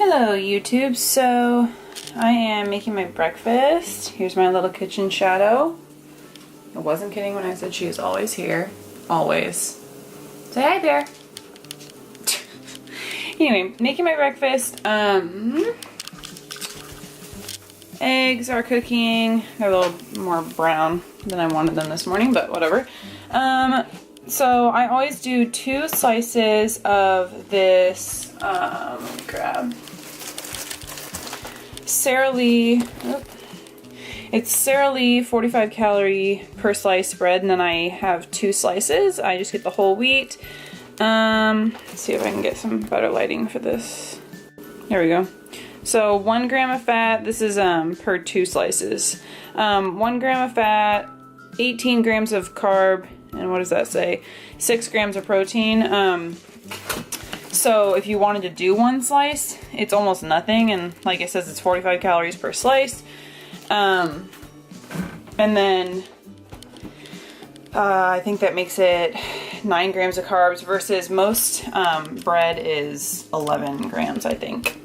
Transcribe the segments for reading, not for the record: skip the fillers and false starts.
Hello YouTube, so I am making my breakfast. Here's my little kitchen shadow. I wasn't kidding when I said she is always here. Always. Say hi, Bear. Anyway, making my breakfast. Eggs are cooking. They're a little more brown than I wanted them this morning, but whatever. So I always do 2 slices of this, grab Sara Lee. It's Sara Lee 45 calorie per slice bread, and then I have 2 slices. I just get the whole wheat. Let's see if I can get some better lighting for this. There we go. So 1 gram of fat. This is per 2 slices. 1 gram of fat, 18 grams of carb, and what does that say? 6 grams of protein. So if you wanted to do 1 slice, it's almost nothing, and like it says, it's 45 calories per slice. And then I think that makes it 9 grams of carbs versus most bread is 11 grams, I think.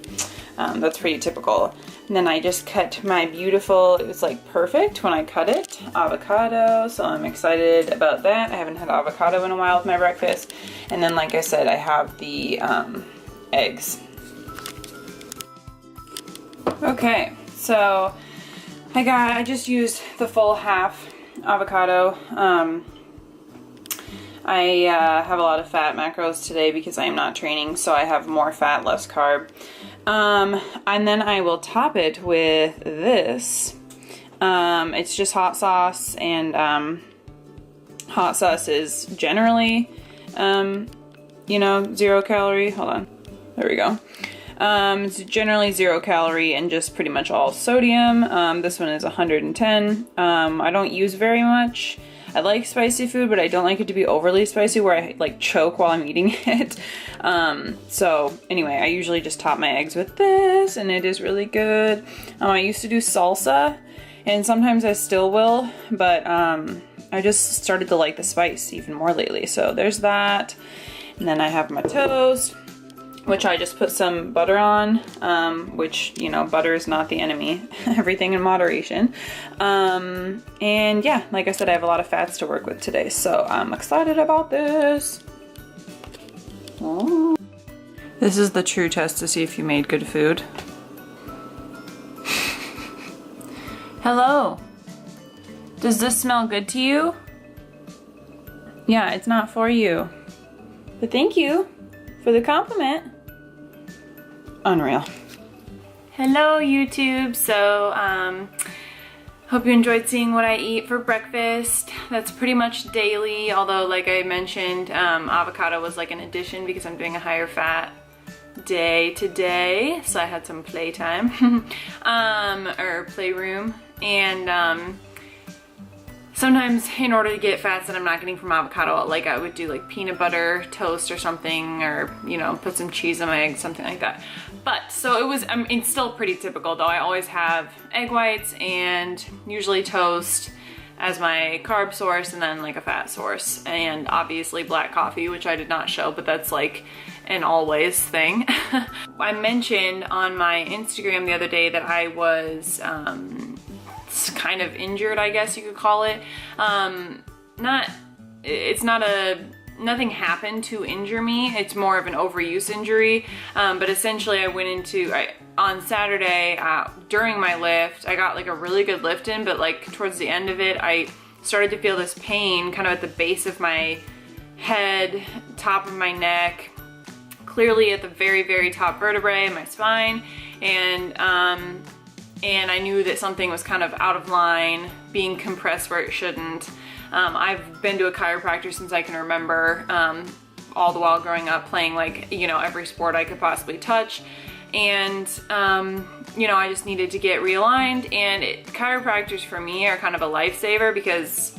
That's pretty typical. And then I just cut my beautiful, it was like perfect when I cut it, avocado, so I'm excited about that. I haven't had avocado in a while with my breakfast. And then like I said, I have the eggs. Okay, so I just used the full half avocado. I have a lot of fat macros today because I am not training, so I have more fat, less carb. And then I will top it with this. It's just hot sauce, and hot sauce is generally, 0 calorie. Hold on. There we go. It's generally 0 calorie and just pretty much all sodium. This one is 110. I don't use very much. I like spicy food, but I don't like it to be overly spicy where I like choke while I'm eating it. So anyway, I usually just top my eggs with this, and it is really good. I used to do salsa, and sometimes I still will, but I just started to like the spice even more lately. So there's that. And then I have my toast, which I just put some butter on, which, butter is not the enemy. Everything in moderation. And yeah, like I said, I have a lot of fats to work with today, so I'm excited about this. Oh. This is the true test to see if you made good food. Hello. Does this smell good to you? Yeah, it's not for you. But thank you for the compliment. Unreal. Hello YouTube. So hope you enjoyed seeing what I eat for breakfast. That's pretty much daily, although like I mentioned, avocado was like an addition because I'm doing a higher fat day today, so I had some playtime or playroom, and sometimes in order to get fats that I'm not getting from avocado, like I would do like peanut butter toast or something, or put some cheese on my eggs, something like that. But so it was, it's still pretty typical though. I always have egg whites and usually toast as my carb source, and then like a fat source, and obviously black coffee, which I did not show, but that's like an always thing. I mentioned on my Instagram the other day that I was kind of injured, I guess you could call it. Nothing happened to injure me. It's more of an overuse injury. But essentially I went into, on Saturday, during my lift, I got like a really good lift in, but like towards the end of it, I started to feel this pain kind of at the base of my head, top of my neck, clearly at the very, very top vertebrae in my spine. And I knew that something was kind of out of line, being compressed where it shouldn't. I've been to a chiropractor since I can remember, all the while growing up playing like, every sport I could possibly touch. And, I just needed to get realigned, and chiropractors for me are kind of a lifesaver because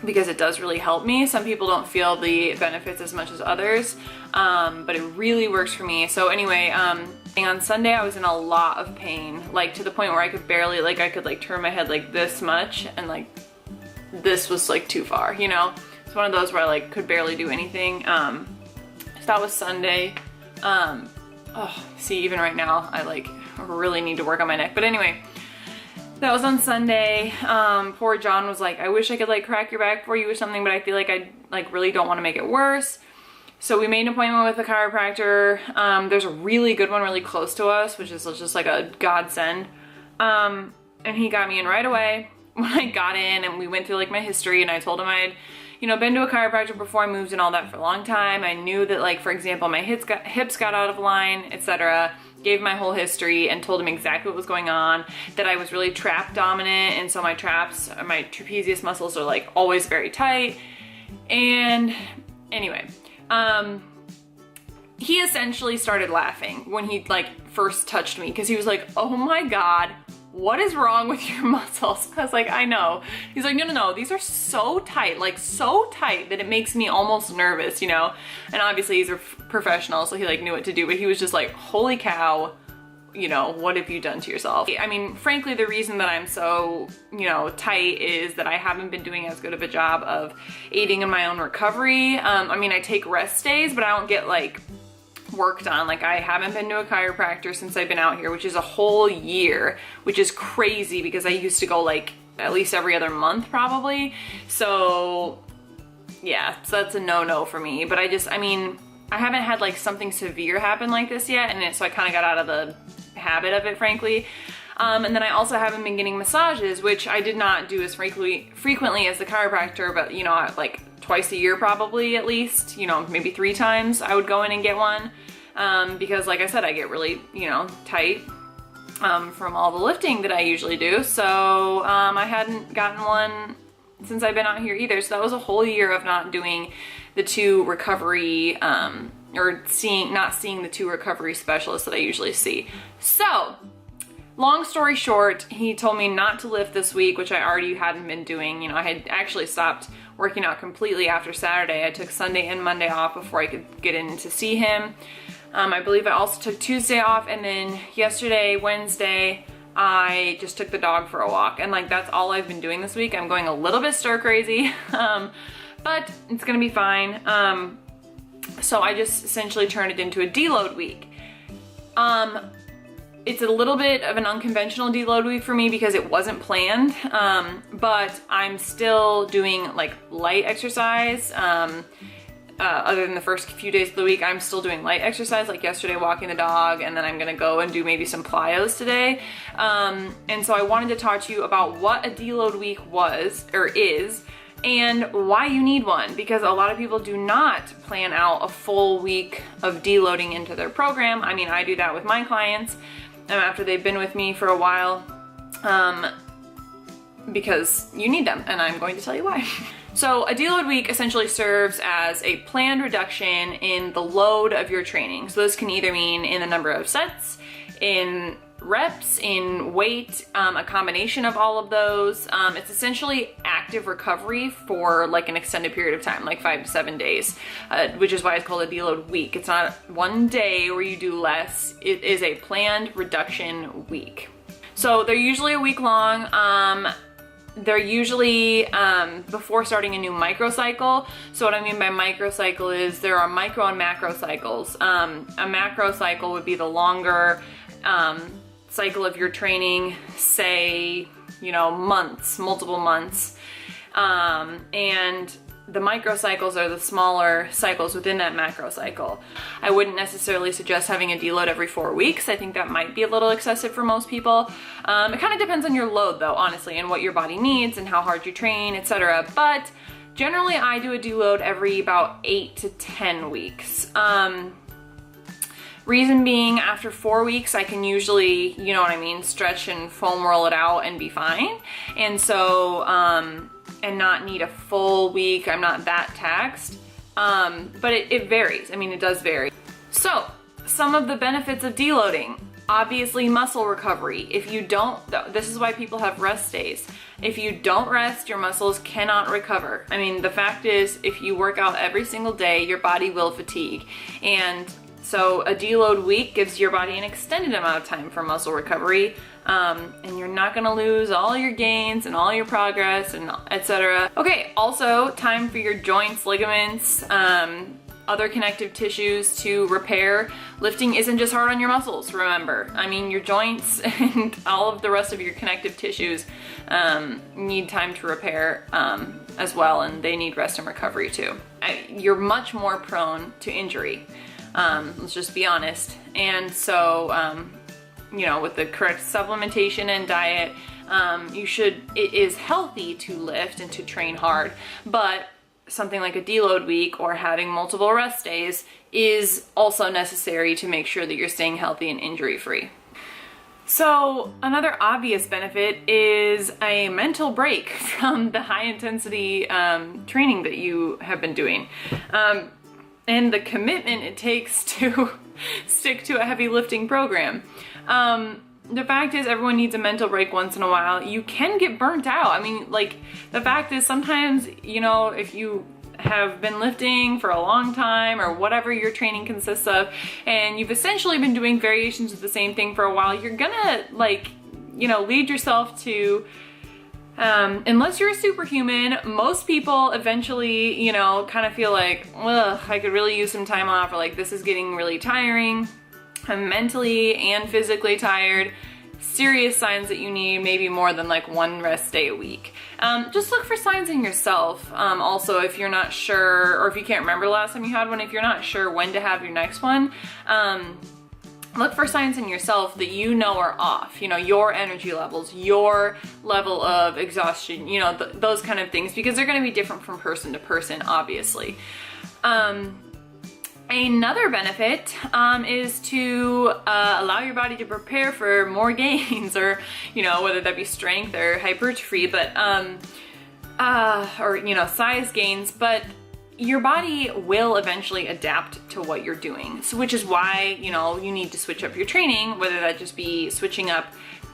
it does really help me. Some people don't feel the benefits as much as others, but it really works for me. So anyway, on Sunday I was in a lot of pain, like to the point where I could barely, like I could like turn my head like this much, and like this was like too far, It's one of those where I like could barely do anything. So that was Sunday. Oh, see, even right now, I like really need to work on my neck. But anyway, that was on Sunday. Poor John was like, I wish I could like crack your back for you or something, but I feel like I like really don't want to make it worse. So we made an appointment with a chiropractor. There's a really good one really close to us, which is just like a godsend. And he got me in right away. When I got in and we went through like my history, and I told him I had, you know, been to a chiropractor before I moved and all that for a long time. I knew that, like, for example, my hips got out of line, etc. Gave my whole history and told him exactly what was going on, that I was really trap dominant, and so my trapezius muscles are like always very tight. And anyway, he essentially started laughing when he like first touched me, because he was like, oh my God, what is wrong with your muscles? I was like, I know. He's like, no, these are so tight, like so tight that it makes me almost nervous, you know? And obviously he's a professional, so he like knew what to do, but he was just like, holy cow, you know, what have you done to yourself? I mean, frankly, the reason that I'm so, you know, tight is that I haven't been doing as good of a job of aiding in my own recovery. I mean, I take rest days, but I don't get like worked on. Like, I haven't been to a chiropractor since I've been out here, which is a whole year, which is crazy because I used to go like at least every other month probably. So yeah, so that's a no-no for me. But I mean, I haven't had like something severe happen like this yet, and so I kind of got out of the habit of it, frankly. And then I also haven't been getting massages, which I did not do as frequently as the chiropractor, but you know, like twice a year probably, at least, you know, maybe 3 times I would go in and get one, because like I said, I get really, you know, tight from all the lifting that I usually do. So I hadn't gotten one since I've been out here either. So that was a whole year of not doing the 2 recovery, or not seeing the 2 recovery specialists that I usually see. So long story short, he told me not to lift this week, which I already hadn't been doing. You know, I had actually stopped working out completely after Saturday. I took Sunday and Monday off before I could get in to see him. I believe I also took Tuesday off, and then yesterday, Wednesday, I just took the dog for a walk. And like, that's all I've been doing this week. I'm going a little bit stir crazy, but it's gonna be fine. So I just essentially turned it into a deload week. It's a little bit of an unconventional deload week for me because it wasn't planned, but I'm still doing like light exercise. Other than the first few days of the week, I'm still doing light exercise, like yesterday walking the dog, and then I'm gonna go and do maybe some plyos today. And so I wanted to talk to you about what a deload week was, or is, and why you need one, because a lot of people do not plan out a full week of deloading into their program. I mean, I do that with my clients after they've been with me for a while, because you need them, and I'm going to tell you why. So a deload week essentially serves as a planned reduction in the load of your training. So this can either mean in the number of sets, in reps, in weight, a combination of all of those. It's essentially active recovery for like an extended period of time, like 5 to 7 days, which is why it's called a deload week. It's not one day where you do less. It is a planned reduction week. So they're usually a week long. They're usually before starting a new microcycle. So what I mean by microcycle is there are micro and macro cycles. A macro cycle would be the longer cycle of your training, say, you know, months, multiple months. And the microcycles are the smaller cycles within that macro cycle. I wouldn't necessarily suggest having a deload every 4 weeks. I think that might be a little excessive for most people. It kind of depends on your load though, honestly, and what your body needs and how hard you train, etc. But generally I do a deload every about 8 to 10 weeks. Reason being, after 4 weeks, I can usually, you know what I mean, stretch and foam roll it out and be fine. And so, and not need a full week. I'm not that taxed, but it varies. I mean, it does vary. So some of the benefits of deloading, obviously muscle recovery. If you don't, this is why people have rest days. If you don't rest, your muscles cannot recover. I mean, the fact is, if you work out every single day, your body will fatigue. And so a deload week gives your body an extended amount of time for muscle recovery, and you're not gonna lose all your gains and all your progress and etc. Okay, also time for your joints, ligaments, other connective tissues to repair. Lifting isn't just hard on your muscles, remember. I mean, your joints and all of the rest of your connective tissues need time to repair as well, and they need rest and recovery too. You're much more prone to injury, let's just be honest. And so, you know, with the correct supplementation and diet, it is healthy to lift and to train hard, but something like a deload week or having multiple rest days is also necessary to make sure that you're staying healthy and injury-free. So another obvious benefit is a mental break from the high intensity training that you have been doing. And the commitment it takes to stick to a heavy lifting program. The fact is, everyone needs a mental break once in a while. You can get burnt out. I mean, like, the fact is sometimes, you know, if you have been lifting for a long time or whatever your training consists of, and you've essentially been doing variations of the same thing for a while, you're gonna, like, you know, lead yourself to, unless you're a superhuman, most people eventually, you know, kind of feel like, ugh, I could really use some time off, or like, this is getting really tiring. I'm mentally and physically tired. Serious signs that you need maybe more than like one rest day a week. Just look for signs in yourself. Also, if you're not sure, or if you can't remember the last time you had one, if you're not sure when to have your next one, look for signs in yourself that you know are off. You know, your energy levels, your level of exhaustion, you know, those kind of things, because they're going to be different from person to person, obviously. Another benefit is to allow your body to prepare for more gains, or, you know, whether that be strength or hypertrophy, but or, you know, size gains, but your body will eventually adapt to what you're doing. So, which is why, you know, you need to switch up your training, whether that just be switching up,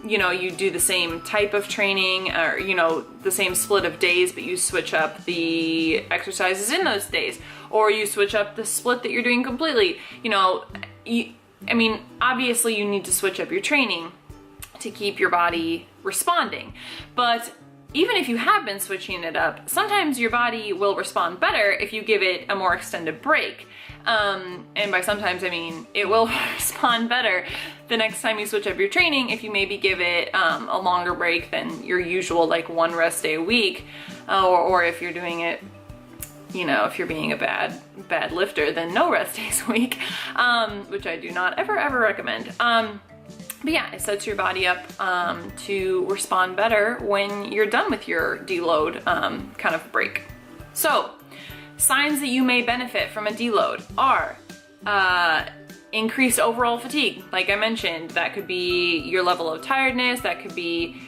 you know, you do the same type of training, or, you know, the same split of days, but you switch up the exercises in those days, or you switch up the split that you're doing completely. You know, I mean, obviously you need to switch up your training to keep your body responding, but even if you have been switching it up, sometimes your body will respond better if you give it a more extended break. And by sometimes, I mean it will respond better the next time you switch up your training if you maybe give it a longer break than your usual, like, one rest day a week, or if you're doing it, you know, if you're being a bad lifter, then no rest days a week, which I do not ever recommend. But yeah, it sets your body up to respond better when you're done with your deload kind of break. So, signs that you may benefit from a deload are increased overall fatigue. Like I mentioned, that could be your level of tiredness, that could be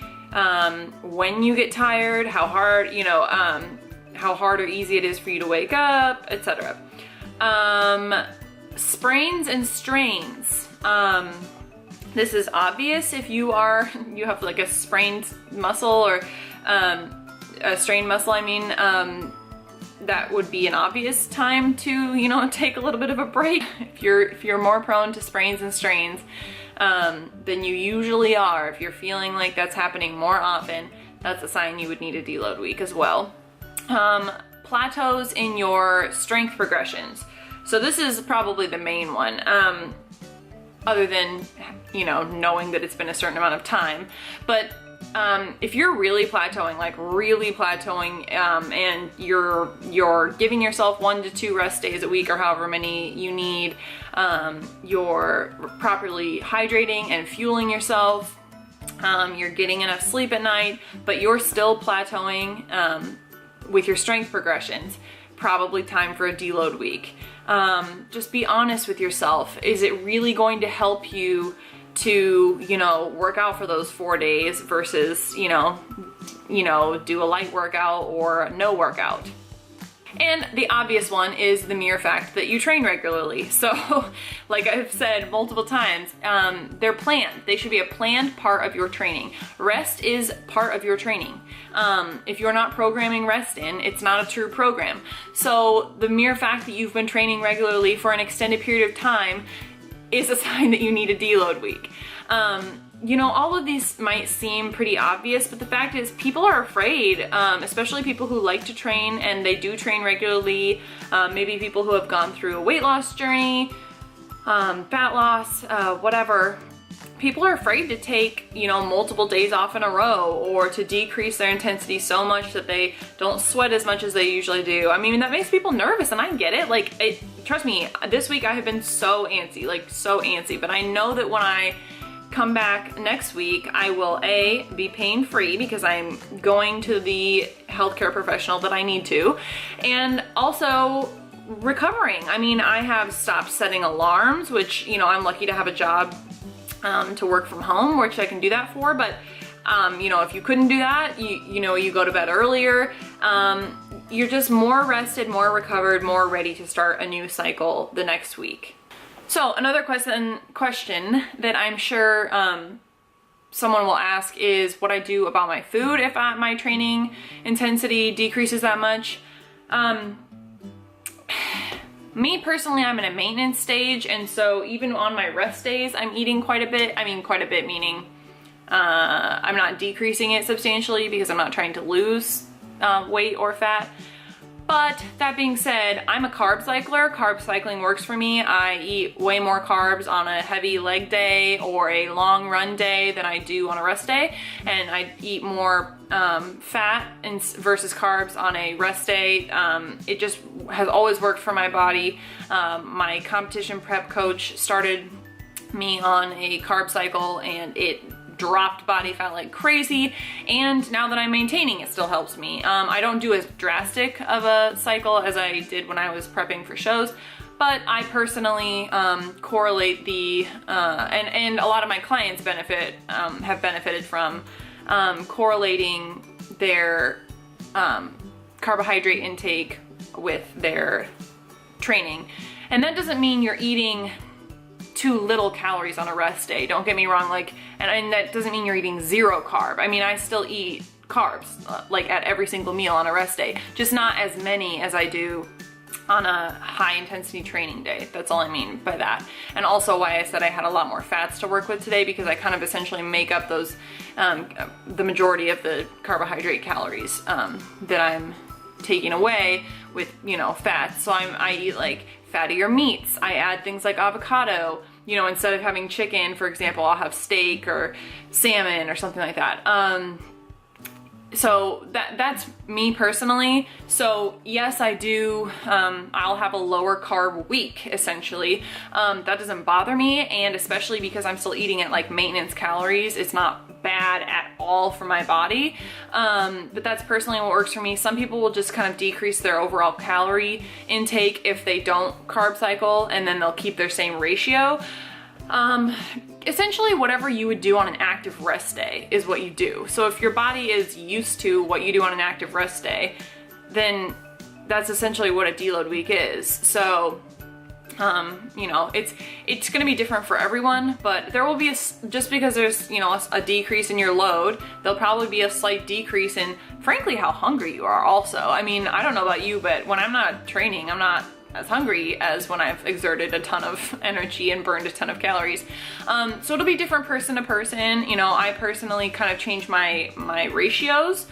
when you get tired, how hard, you know, how hard or easy it is for you to wake up, etc. Sprains and strains. This is obvious if you have like a sprained muscle, or a strained muscle, I mean, that would be an obvious time to, you know, take a little bit of a break. If you're more prone to sprains and strains than you usually are, if you're feeling like that's happening more often, that's a sign you would need a deload week as well. Plateaus in your strength progressions. So this is probably the main one. Other than, you know, knowing that it's been a certain amount of time. But if you're really plateauing, and you're giving yourself 1 to 2 rest days a week, or however many you need, you're properly hydrating and fueling yourself, you're getting enough sleep at night, but you're still plateauing with your strength progressions, probably time for a deload week. Just be honest with yourself. Is it really going to help you to, you know, work out for those 4 days versus, you know, do a light workout or no workout? And the obvious one is the mere fact that you train regularly. So, like I've said multiple times, they're planned. They should be a planned part of your training. Rest is part of your training. If you're not programming rest in, it's not a true program. So the mere fact that you've been training regularly for an extended period of time is a sign that you need a deload week. you know, all of these might seem pretty obvious, but the fact is people are afraid, especially people who like to train and they do train regularly, maybe people who have gone through a weight loss journey, fat loss, whatever. People are afraid to take, you know, multiple days off in a row or to decrease their intensity so much that they don't sweat as much as they usually do. I mean, that makes people nervous, and I get it. Like, trust me, this week I have been so antsy, like so antsy, but I know that when I come back next week, I will A, be pain-free because I'm going to the healthcare professional that I need to, and also recovering. I mean, I have stopped setting alarms, which, you know, I'm lucky to have a job to work from home, which I can do that for, but you know, if you couldn't do that, you know, you go to bed earlier, you're just more rested, more recovered, more ready to start a new cycle the next week. So another question that I'm sure someone will ask is what I do about my food if my training intensity decreases that much. Me personally, I'm in a maintenance stage, and so even on my rest days, I'm eating quite a bit. I mean, quite a bit meaning I'm not decreasing it substantially because I'm not trying to lose weight or fat. But that being said, I'm a carb cycler. Carb cycling works for me. I eat way more carbs on a heavy leg day or a long run day than I do on a rest day. And I eat more fat versus carbs on a rest day. It just has always worked for my body. My competition prep coach started me on a carb cycle, and it dropped body fat like crazy, and now that I'm maintaining, it still helps me. I don't do as drastic of a cycle as I did when I was prepping for shows, but I personally correlate the and a lot of my clients have benefited from correlating their carbohydrate intake with their training. And that doesn't mean you're eating too little calories on a rest day. Don't get me wrong, like, and that doesn't mean you're eating zero carb. I mean, I still eat carbs, like at every single meal on a rest day, just not as many as I do on a high intensity training day. That's all I mean by that. And also why I said I had a lot more fats to work with today, because I kind of essentially make up those, the majority of the carbohydrate calories that I'm taking away with, you know, fats. So I eat like fattier meats. I add things like avocado. You know, instead of having chicken, for example, I'll have steak or salmon or something like that. So that's me personally. So yes, I do, I'll have a lower carb week, essentially. That doesn't bother me, and especially because I'm still eating at like maintenance calories, it's not bad at all for my body. But that's personally what works for me. Some people will just kind of decrease their overall calorie intake if they don't carb cycle, and then they'll keep their same ratio. Essentially whatever you would do on an active rest day is what you do. So if your body is used to what you do on an active rest day, then that's essentially what a deload week is. So you know, it's going to be different for everyone, but there will be just because there's, you know, a decrease in your load, there'll probably be a slight decrease in, frankly, how hungry you are also. I mean, I don't know about you, but when I'm not training, I'm not as hungry as when I've exerted a ton of energy and burned a ton of calories. So it'll be different person to person. You know, I personally kind of change my ratios.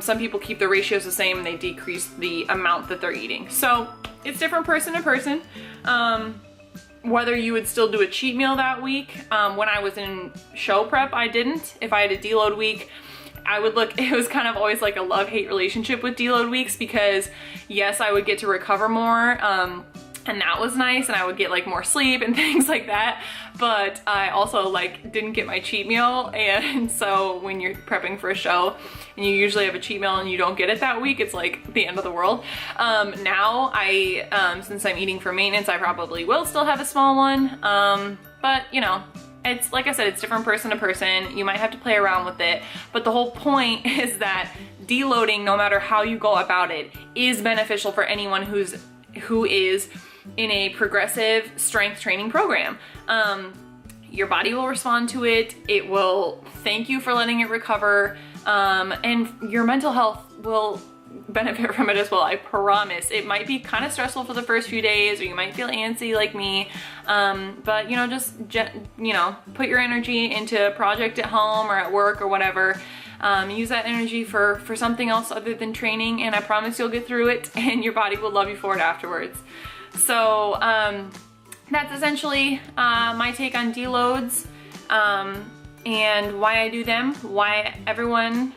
Some people keep the ratios the same and they decrease the amount that they're eating. So it's different person to person. Whether you would still do a cheat meal that week. When I was in show prep, I didn't. If I had a deload week, I would look, it was kind of always like a love-hate relationship with deload weeks, because yes, I would get to recover more, and that was nice, and I would get like more sleep and things like that, but I also like didn't get my cheat meal. And so when you're prepping for a show and you usually have a cheat meal and you don't get it that week, it's like the end of the world. Now since I'm eating for maintenance, I probably will still have a small one, but you know, it's like I said, it's different person to person. You might have to play around with it, but the whole point is that deloading, no matter how you go about it, is beneficial for anyone who is in a progressive strength training program. Your body will respond to it. It will thank you for letting it recover, and your mental health will benefit from it as well, I promise. It might be kind of stressful for the first few days, or you might feel antsy like me, but you know, just put your energy into a project at home or at work or whatever. Use that energy for something else other than training, and I promise you'll get through it and your body will love you for it afterwards. So that's essentially my take on deloads, and why I do them, why everyone,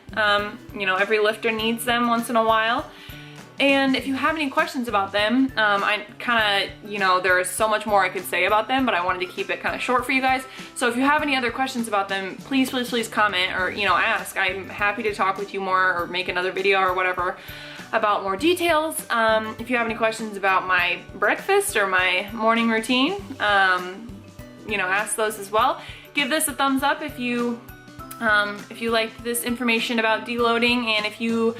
you know, every lifter needs them once in a while. And if you have any questions about them, I kind of, you know, there's so much more I could say about them, but I wanted to keep it kind of short for you guys. So if you have any other questions about them, please, please, please comment, or, you know, ask. I'm happy to talk with you more or make another video or whatever about more details. If you have any questions about my breakfast or my morning routine, you know, ask those as well. Give this a thumbs up if you liked this information about deloading, and if you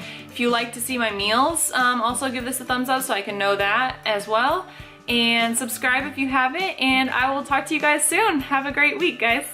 like to see my meals, also give this a thumbs up so I can know that as well. And subscribe if you haven't, and I will talk to you guys soon. Have a great week, guys.